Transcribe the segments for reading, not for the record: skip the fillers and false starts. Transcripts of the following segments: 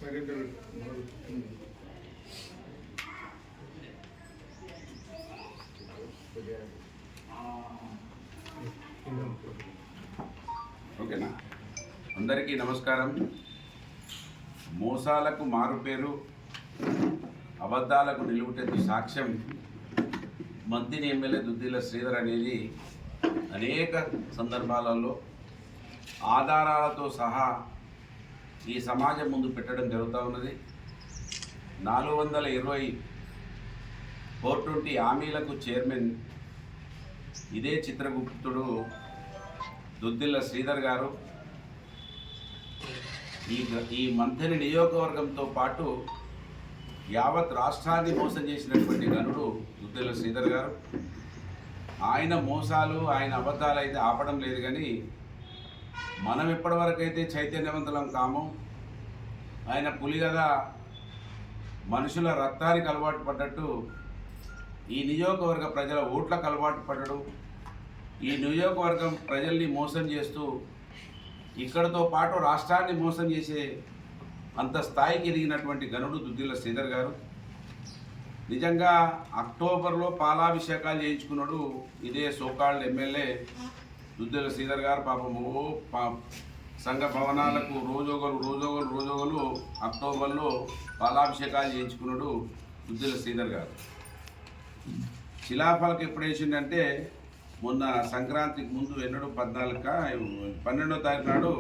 ఓకేనా? అందరికీ నమస్కారం. మోసాలకు మారుపేరు, అబద్ధాలకు నిలువుటెత్తు సాక్ష్యం మంత్రి ఎమ్మెల్యే దుద్దిల్ల శ్రీధర్ అనేది అనేక సందర్భాలలో ఆధారాలతో సహా ఈ సమాజం ముందు పెట్టడం జరుగుతూ ఉన్నది. 420 420 హామీలకు చైర్మన్ ఇదే చిత్రగుప్తుడు దుద్దిల్ల శ్రీధర్ గారు ఈ మంత్రి నియోజకవర్గంతో పాటు యావత్ రాష్ట్రాన్ని మోసం చేసినటువంటి గనుడు దుద్దిల్ల శ్రీధర్ గారు. ఆయన మోసాలు, ఆయన అబద్ధాలు అయితే ఆపడం లేదు. కానీ మనం ఇప్పటివరకైతే చైతన్యవంతులం కాము. ఆయన పులి కదా, మనుషుల రక్తానికి అలవాటు పడ్డట్టు ఈ నియోజకవర్గ ప్రజల ఓట్లకు అలవాటు పడ్డడు. ఈ నియోజకవర్గం ప్రజల్ని మోసం చేస్తూ ఇక్కడతో పాటు రాష్ట్రాన్ని మోసం చేసే అంత స్థాయికి ఎదిగినటువంటి గనుడు దుద్దిల్ల శ్రీధర్ గారు. నిజంగా అక్టోబర్లో పాలాభిషేకాలు చేయించుకున్నాడు ఇదే సోకాల్డ్ ఎమ్మెల్యే దుద్దిల్ల శ్రీధర్ గారు. పాపం సంఘ భవనాలకు రోజొగలు అక్టోబర్లో పాలాభిషేకాలు చేయించుకున్నాడు దుద్దిల్ల శ్రీధర్ గారు. శిలాఫలకం ఎప్పుడు వేసిండంటే మొన్న సంక్రాంతికి ముందు 12వ తారీఖు నాడు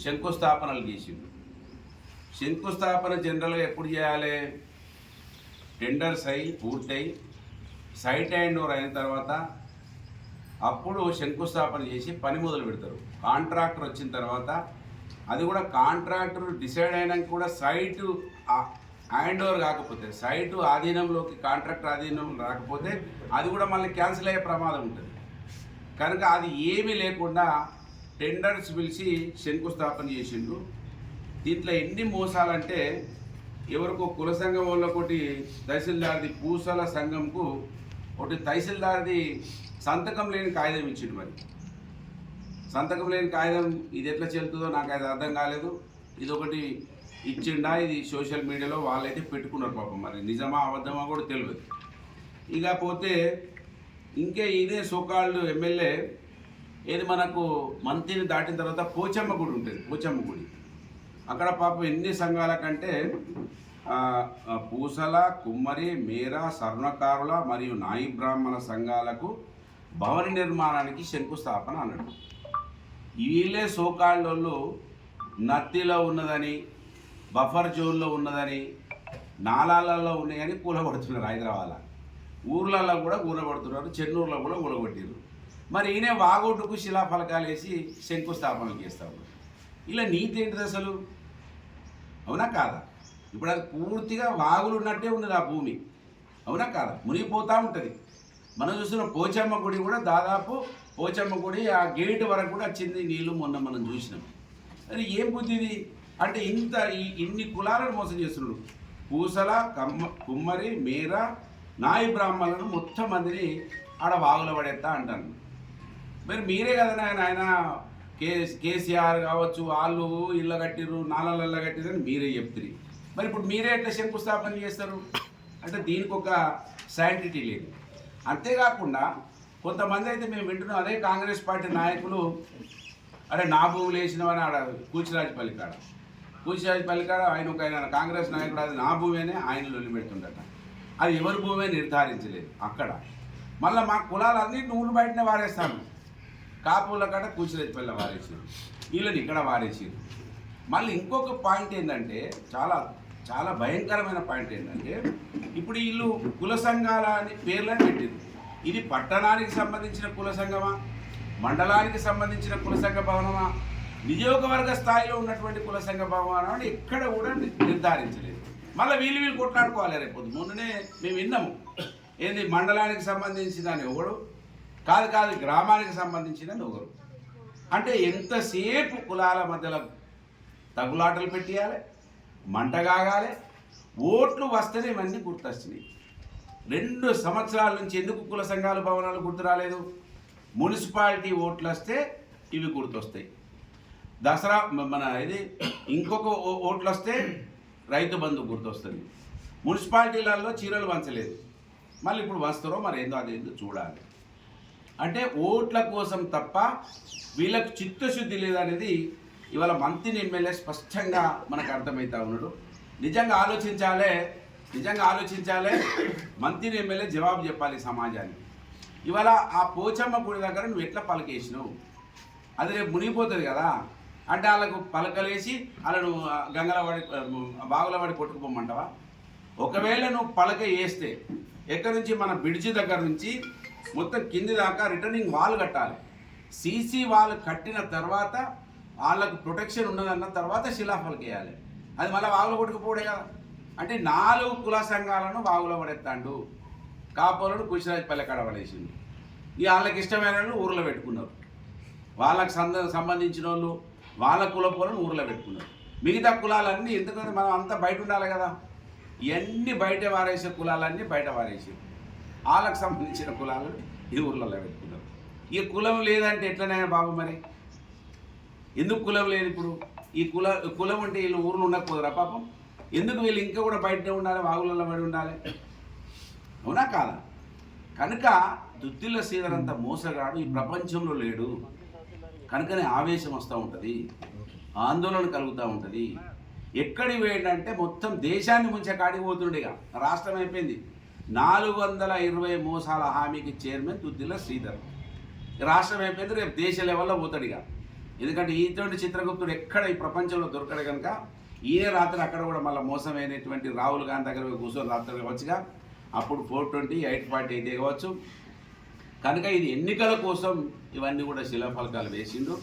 శంకుస్థాపనలు చేసిండు. శంకుస్థాపన జనరల్గా ఎప్పుడు చేయాలి? టెండర్స్ అయి పూర్తయి సైట్ హ్యాండ్ ఓవర్ అయిన తర్వాత అప్పుడు శంకుస్థాపన చేసి పని మొదలు పెడతారు. కాంట్రాక్టర్ వచ్చిన తర్వాత అది కూడా కాంట్రాక్టర్ డిసైడ్ అయినాక కూడా సైటు హ్యాండ్ ఓవర్ కాకపోతే, సైటు ఆధీనంలోకి కాంట్రాక్టర్ ఆధీనం రాకపోతే అది కూడా మళ్ళీ క్యాన్సిల్ అయ్యే ప్రమాదం ఉంటుంది. కనుక అది ఏమీ లేకుండా టెండర్స్ పిలిచి శంకుస్థాపన చేసిండు. దీంట్లో ఎన్ని మోసాలంటే ఎవరికో కుల సంఘం వాళ్ళకొకటి తహసీల్దార్ది, పూసల సంఘంకు ఒకటి తహసీల్దార్ది సంతకం లేని కాగితం ఇచ్చిండు. మరి సంతకం లేని కాగితం ఇది ఎట్లా చెల్తుందో నాకు అది అర్థం కాలేదు. ఇది ఒకటి ఇచ్చిండా, ఇది సోషల్ మీడియాలో వాళ్ళైతే పెట్టుకున్నారు పాపం. మరి నిజమా అబద్ధమా కూడా తెలియదు. ఇక పోతే ఇంకే ఇదే సోకాల్డ్ ఎమ్మెల్యే ఏది మనకు మంత్రిని దాటిన తర్వాత పోచమ్మ గుడి ఉంటుంది. పోచమ్మ గుడి అక్కడ పాపం ఎన్ని సంఘాల కంటే పూసల, కుమ్మరి, మేర, స్వర్ణకారుల మరియు నాయి బ్రాహ్మణ సంఘాలకు భవన నిర్మాణానికి శంకుస్థాపన అన్నాడు. వీళ్ళే సోకాల్డ్ వాళ్ళు నత్తిలో ఉన్నదని, బఫర్ జోన్లో ఉన్నదని, నాలాలలో ఉన్నాయని కూలగొడుతున్నారు. హైదరాబాద్లో ఊర్లలో కూడా కూలగొడుతున్నారు, చెన్నూరులో కూడా కూలగొట్టారు. మరి ఈయన వాగొట్టుకు శిలాఫలకాలు వేసి శంకుస్థాపనలు చేస్తూ ఉన్నారు. ఇలా నీతి ఏంటిది అసలు? అవునా కాదా? ఇప్పుడు అది పూర్తిగా వాగులు ఉన్నట్టే ఉన్నది ఆ భూమి. అవునా కాదా? మునిగిపోతూ ఉంటుంది. మనం చూసిన పోచమ్మ గుడి కూడా దాదాపు పోచమ్మ గుడి ఆ గేటు వరకు కూడా వచ్చింది నీళ్ళు. మొన్న మనం చూసినాం. అది ఏం బుద్ధి ఇది అంటే? ఇన్ని కులాలను మోసం చేస్తున్నాడు. పూసల, కుమ్మరి, మేర, నాయి బ్రాహ్మణులను మొత్తం మందిని ఆడ వాగుల పడేస్తా అంటాను. మరి మీరే కదా ఆయన కేసీఆర్ కావచ్చు, వాళ్ళు ఇళ్ళ కట్టిర్రు, నాలల్లో కట్టిర్రు అని మీరే చెప్తారు. మరి ఇప్పుడు మీరే ఎట్లా శంకుస్థాపన చేస్తారు అంటే దీనికి ఒక శాంటిటీ లేదు. అంతేకాకుండా కొంతమంది అయితే మేము వింటున్నాం, అదే కాంగ్రెస్ పార్టీ నాయకులు, అరే నా భూములు వేసినవని ఆడ కూచిరాజపల్లి కాడ ఆయన కాంగ్రెస్ నాయకుడు అది నా భూమేనే ఆయన లొల్లి పెడుతుండట. అది ఎవరి భూమే నిర్ధారించలేదు. అక్కడ మళ్ళీ మా కులాలన్నీ నూనె బయటనే వారేస్తాను. కాపుల కాడ కూచిరాజపల్లి వారేసారు, వీళ్ళని ఇక్కడ వారేసారు. మళ్ళీ ఇంకొక పాయింట్ ఏంటంటే చాలా చాలా భయంకరమైన పాయింట్ ఏంటంటే ఇప్పుడు వీళ్ళు కుల సంఘాల అని పేర్లను పెట్టింది. ఇది పట్టణానికి సంబంధించిన కుల సంఘమా, మండలానికి సంబంధించిన కుల సంఘ భవనమా, నియోజకవర్గ స్థాయిలో ఉన్నటువంటి కుల సంఘ భవనం అని ఎక్కడ కూడా నిర్ధారించలేదు. మళ్ళీ వీళ్ళు కొట్లాడుకోవాలి. రేపు మొన్ననే మేము విన్నాము, ఏంది మండలానికి సంబంధించిన అని ఒకడు, కాదు గ్రామానికి సంబంధించిన ఒకరు. అంటే ఎంతసేపు కులాల మధ్యలో తగులాటలు పెట్టియాలి, మంట కాగాలి, ఓట్లు వస్తేనే ఇవన్నీ గుర్తొస్తున్నాయి. 2 సంవత్సరాల నుంచి ఎందుకు కుల సంఘాల భవనాలు గుర్తు రాలేదు? మున్సిపాలిటీ ఓట్లు వస్తే ఇవి గుర్తొస్తాయి. దసరా మన ఇది ఇంకొక ఓట్లు వస్తే రైతు బంధు గుర్తొస్తుంది. మున్సిపాలిటీలలో చీరలు వంచలేదు, మళ్ళీ ఇప్పుడు వస్తారో మరి ఏందో అదేందో చూడాలి. అంటే ఓట్ల కోసం తప్ప వీళ్ళకు చిత్తశుద్ధి లేదనేది ఇవాళ మంత్రిని ఎమ్మెల్యే స్పష్టంగా మనకు అర్థమవుతా ఉన్నాడు. నిజంగా ఆలోచించాలే మంత్రిని ఎమ్మెల్యే జవాబు చెప్పాలి సమాజానికి. ఇవాళ ఆ పోచమ్మ గుడి దగ్గర నువ్వు ఎట్లా పలకేసినావు, అది రేపు మునిగిపోతుంది కదా. అంటే వాళ్ళకు పలకలేసి వాళ్ళను గంగల వాడి బాగుల వాడి కొట్టుకుపోమంటావా? ఒకవేళ నువ్వు పలక వేస్తే ఎక్కడి నుంచి మన బ్రిడ్జి దగ్గర నుంచి మొత్తం కింది దాకా రిటర్నింగ్ వాల్ కట్టాలి. సీసీ వాల్ కట్టిన తర్వాత వాళ్ళకు ప్రొటెక్షన్ ఉన్నదన్న తర్వాత శిలాఫలక వేయాలి. అది మళ్ళీ వాగులో కొట్టుకుపోవడే కదా. అంటే 4 కుల సంఘాలను వాగులో పడేస్తాడు. కాపోలను కుషిరాజపల్లి కడ పడేసిండు. ఇక వాళ్ళకి ఇష్టమైన వాళ్ళు ఊర్లో పెట్టుకున్నారు, వాళ్ళకి సంబంధించిన వాళ్ళు వాళ్ళ కులపోలను ఊర్లో పెట్టుకున్నారు. మిగతా కులాలన్నీ ఎందుకంటే మనం అంతా బయట ఉండాలి కదా, ఇవన్నీ బయట వారేసే కులాలన్నీ బయట వారేసారు. వాళ్ళకు సంబంధించిన కులాలు ఈ ఊర్లలో పెట్టుకున్నారు. ఈ కులం లేదంటే ఎట్లనైనా బాబు, మరి ఎందుకు కులం లేదు? ఇప్పుడు ఈ కులం అంటే వీళ్ళు ఊర్లో ఉండకపోదురా పాపం? ఎందుకు వీళ్ళు ఇంకా కూడా బయటనే ఉండాలి, వాగులలో పడి ఉండాలి? అవునా కాదా? కనుక దుద్దిల్ల శ్రీధర్ అంత మోసగాడు ఈ ప్రపంచంలో లేడు. కనుకనే ఆవేశం వస్తూ ఉంటుంది, ఆందోళన కలుగుతూ ఉంటుంది. ఎక్కడికి పోయిందంటే మొత్తం దేశాన్ని ముంచే కాడికి పోతుండేగా. రాష్ట్రం అయిపోయింది. 420 మోసాల హామీకి చైర్మన్ దుద్దిల్ల శ్రీధర్. రాష్ట్రం అయిపోయింది, రేపు దేశ లెవెల్లో పోతాడుగా. ఎందుకంటే ఇటువంటి చిత్రగుప్తుడు ఎక్కడ ఈ ప్రపంచంలో దొరకడు కనుక ఈయన రాత్రి అక్కడ కూడా మళ్ళీ మోసమైనటువంటి రాహుల్ గాంధీ దగ్గర కూర్చొని రాత్రి కావచ్చుగా. అప్పుడు 420, 848 కావచ్చు. కనుక ఇది ఎన్నికల కోసం ఇవన్నీ కూడా శిలాఫలకాలు వేసిండు.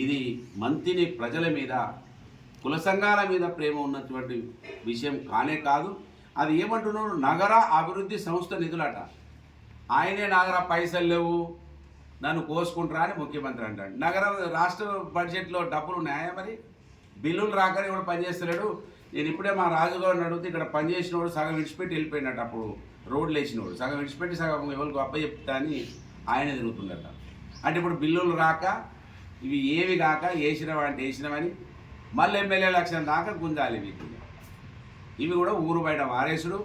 ఇది మంత్రిని ప్రజల మీద కుల సంఘాల మీద ప్రేమ ఉన్నటువంటి విషయం కానే కాదు. అది ఏమంటున్నాడు, నగర అభివృద్ధి సంస్థ నిధులట. ఆయనే నగర పైసలు లేవు నన్ను కోసుకుంటారా అని ముఖ్యమంత్రి అంటాడు. నగరం రాష్ట్ర బడ్జెట్లో డబ్బులు ఉన్నాయా? మరి బిల్లులు రాకనే కూడా పనిచేస్తలేడు. నేను ఇప్పుడే మా రాజుగారిని అడిగితే ఇక్కడ పనిచేసినవాడు సగం విడిచిపెట్టి వెళ్ళిపోయినట్టు. అప్పుడు రోడ్లు వేసినవాడు సగం విడిచిపెట్టి సగం ఎవరికి అప్ప చెప్తా అని ఆయన తిరుగుతుండట. అంటే ఇప్పుడు బిల్లులు రాక ఇవి ఏవి కాక వేసినవంటే వేసినవని మళ్ళీ ఎమ్మెల్యే ఎలక్షన్ దాకా గుంజాలి వీటిని. ఇవి కూడా ఊరు బయట వారేసుడు,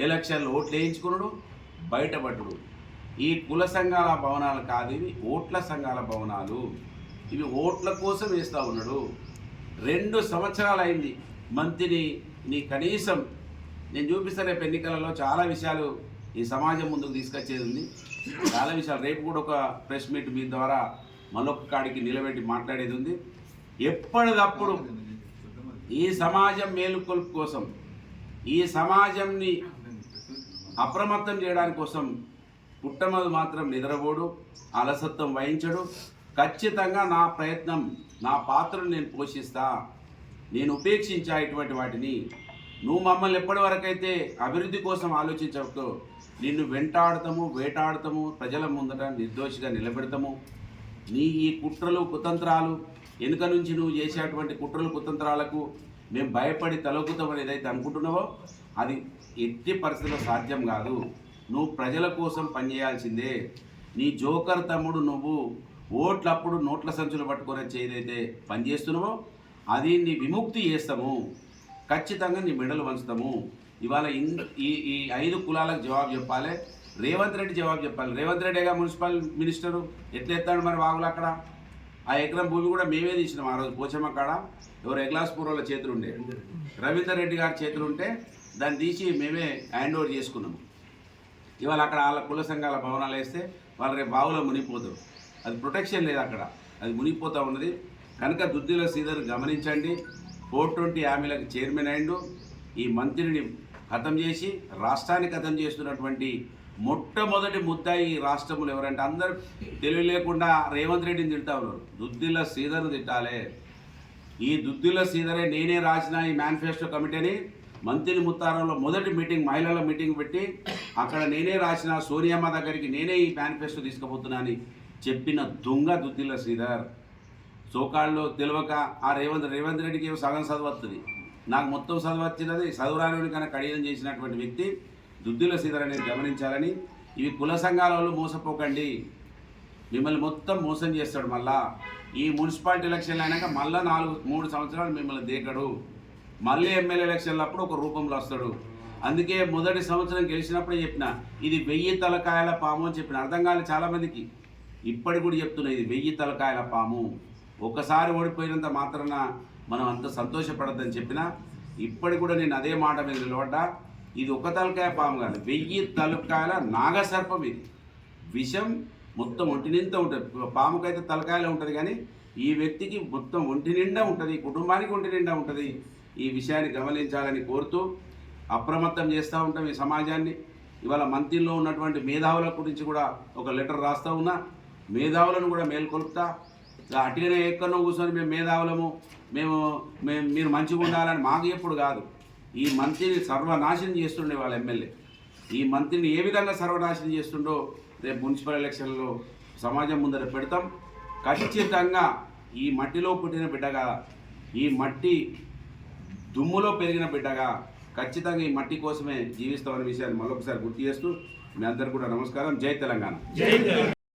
ఎలక్షన్లు ఓట్లు వేయించుకున్నాడు, బయటపడ్డు. ఈ కుల సంఘాల భవనాలు కాదు, ఇవి ఓట్ల సంఘాల భవనాలు. ఇవి ఓట్ల కోసం వేస్తూ ఉన్నాడు. 2 సంవత్సరాలు అయింది మంత్రిని. నీ కనీసం నేను చూపిస్తాను రేపు ఎన్నికలలో చాలా విషయాలు ఈ సమాజం ముందుకు తీసుకొచ్చేది ఉంది. చాలా విషయాలు రేపు కూడా ఒక ప్రెస్ మీట్ మీ ద్వారా మళ్ళొక్క కాడికి నిలబెట్టి మాట్లాడేది ఉంది. ఎప్పటికప్పుడు ఈ సమాజం మేలుకొల్పు కోసం, ఈ సమాజంని అప్రమత్తం చేయడానికి కోసం పుట్టమది మాత్రం నిద్రపోడు, అలసత్వం వహించడు. ఖచ్చితంగా నా ప్రయత్నం, నా పాత్రను నేను పోషిస్తా. నేను ఉపేక్షించా ఇటువంటి వాటిని. నువ్వు మమ్మల్ని ఎప్పటి వరకైతే అభివృద్ధి కోసం ఆలోచించవో నిన్ను వెంటాడతాము, వేటాడతాము, ప్రజల ముందట నిర్దోషిగా నిలబెడతాము. నీ ఈ కుట్రలు కుతంత్రాలు వెనుక నుంచి నువ్వు చేసేటువంటి కుట్రలు కుతంత్రాలకు మేము భయపడి తలొక్కుతామని ఏదైతే అనుకుంటున్నావో అది ఎట్టి పరిస్థితుల్లో సాధ్యం కాదు. నువ్వు ప్రజల కోసం పనిచేయాల్సిందే. నీ జోకర్ తమ్ముడు నువ్వు ఓట్లప్పుడు నోట్ల సంచులు పట్టుకొని ఏదైతే పనిచేస్తున్నావో అది నీ విముక్తి చేస్తాము. ఖచ్చితంగా నీ మెడలు వంచుతాము. ఇవాళ ఈ 5 కులాలకు జవాబు చెప్పాలి. రేవంత్ రెడ్డి జవాబు చెప్పాలి. రేవంత్ రెడ్డిగా మున్సిపల్ మినిస్టరు ఎట్లా ఎత్తాడు మరి వాగులు? అక్కడ ఆ ఎకరం భూమి కూడా మేమే తీసినాం. ఆ రోజు పోచమ్మ కాడ ఎవరు ఎగ్లాస్పూర్ వాళ్ళ చేతులు ఉండే, రవీందర్ రెడ్డి గారి చేతులు ఉంటే దాన్ని తీసి మేమే హ్యాండ్ ఓవర్ చేసుకున్నాము. ఇవాళ అక్కడ వాళ్ళ కుల సంఘాల భవనాలు వేస్తే వాళ్ళు రేపు బావులో మునిగిపోతారు. అది ప్రొటెక్షన్ లేదు, అక్కడ అది మునిగిపోతూ ఉన్నది. కనుక దుద్దిల్ల శ్రీధర్ గమనించండి. 420 హామీలకు చైర్మన్ అయిండు. ఈ మంత్రిని ఖతం చేసి రాష్ట్రాన్ని ఖతం చేస్తున్నటువంటి మొట్టమొదటి ముద్దాయి ఈ రాష్ట్రంలో ఎవరంటే అందరూ తెలివి లేకుండా రేవంత్ రెడ్డిని తిడతా ఉన్నారు. దుద్దిల్ల శ్రీధర్ని తిట్టాలి. ఈ దుద్దిల్ల శ్రీధరే నేనే రాసిన ఈ మేనిఫెస్టో కమిటీని మంత్రి ముత్తారంలో మొదటి మీటింగ్, మహిళల మీటింగ్ పెట్టి అక్కడ నేనే రాసిన సోనియమ్మ దగ్గరికి నేనే ఈ మేనిఫెస్టో తీసుకుపోతున్నా అని చెప్పిన దొంగ దుద్దిల్ల శ్రీధర్. సోకాళ్ళు తెలియక ఆ రేవంత్ రెడ్డికి సగం చదువు వస్తుంది, నాకు మొత్తం చదువు వచ్చినది, చదువురాని కన్నా కడియం చేసినటువంటి వ్యక్తి దుద్దిల్ల శ్రీధర్ అనేది గమనించాలని. ఇవి కుల సంఘాల వాళ్ళు మోసపోకండి, మిమ్మల్ని మొత్తం మోసం చేస్తాడు. మళ్ళా ఈ మున్సిపాలిటీ ఎలక్షన్లు అయినాక మళ్ళీ 3 సంవత్సరాలు మిమ్మల్ని దేకడు, మళ్ళీ ఎమ్మెల్యే ఎలక్షన్లు అప్పుడు ఒక రూపంలో వస్తాడు. అందుకే మొదటి సంవత్సరం గెలిచినప్పుడే చెప్పిన ఇది 1000 తలకాయల పాము అని చెప్పిన. అర్థం కాలేదు చాలామందికి, ఇప్పటికి కూడా చెప్తున్నా ఇది 1000 తలకాయల పాము. ఒకసారి ఓడిపోయినంత మాత్రాన మనం అంత సంతోషపడద్దని చెప్పినా ఇప్పటికి కూడా నేను అదే మాట మీద నిలబడ్డా. ఇది ఒక తలకాయ పాము కాదు, 1000 తలకాయల నాగసర్పం. ఇది విషం మొత్తం ఒంటి నిండా ఉంటుంది. పాముకైతే తలకాయలో ఉంటుంది కానీ ఈ వ్యక్తికి మొత్తం ఒంటి నిండా ఉంటుంది, కుటుంబానికి ఒంటి నిండా ఉంటుంది. ఈ విషయాన్ని గమనించాలని కోరుతూ అప్రమత్తం చేస్తూ ఉంటాం ఈ సమాజాన్ని. ఇవాళ మంత్రిలో ఉన్నటువంటి మేధావుల గురించి కూడా ఒక లెటర్ రాస్తూ ఉన్నా. మేధావులను కూడా మేల్కొల్పుతా. అటుగానే ఎక్కడో కూర్చొని మేము మేధావులము, మీరు మంచిగా ఉండాలని మాకు ఎప్పుడు కాదు. ఈ మంత్రిని సర్వనాశనం చేస్తుండే వాళ్ళ ఎమ్మెల్యే. ఈ మంత్రిని ఏ విధంగా సర్వనాశనం చేస్తుండో రేపు మున్సిపల్ ఎలక్షన్లో సమాజం ముందర పెడతాం. ఖచ్చితంగా ఈ మట్టిలో పుట్టిన బిడ్డగా, ఈ మట్టి దుమ్ములో పెరిగిన బిడ్డగా ఖచ్చితంగా ఈ మట్టి కోసమే జీవిస్తామనే విషయాన్ని మరొకసారి గుర్తు చేస్తూ మీ అందరికీ కూడా నమస్కారం. జై తెలంగాణ.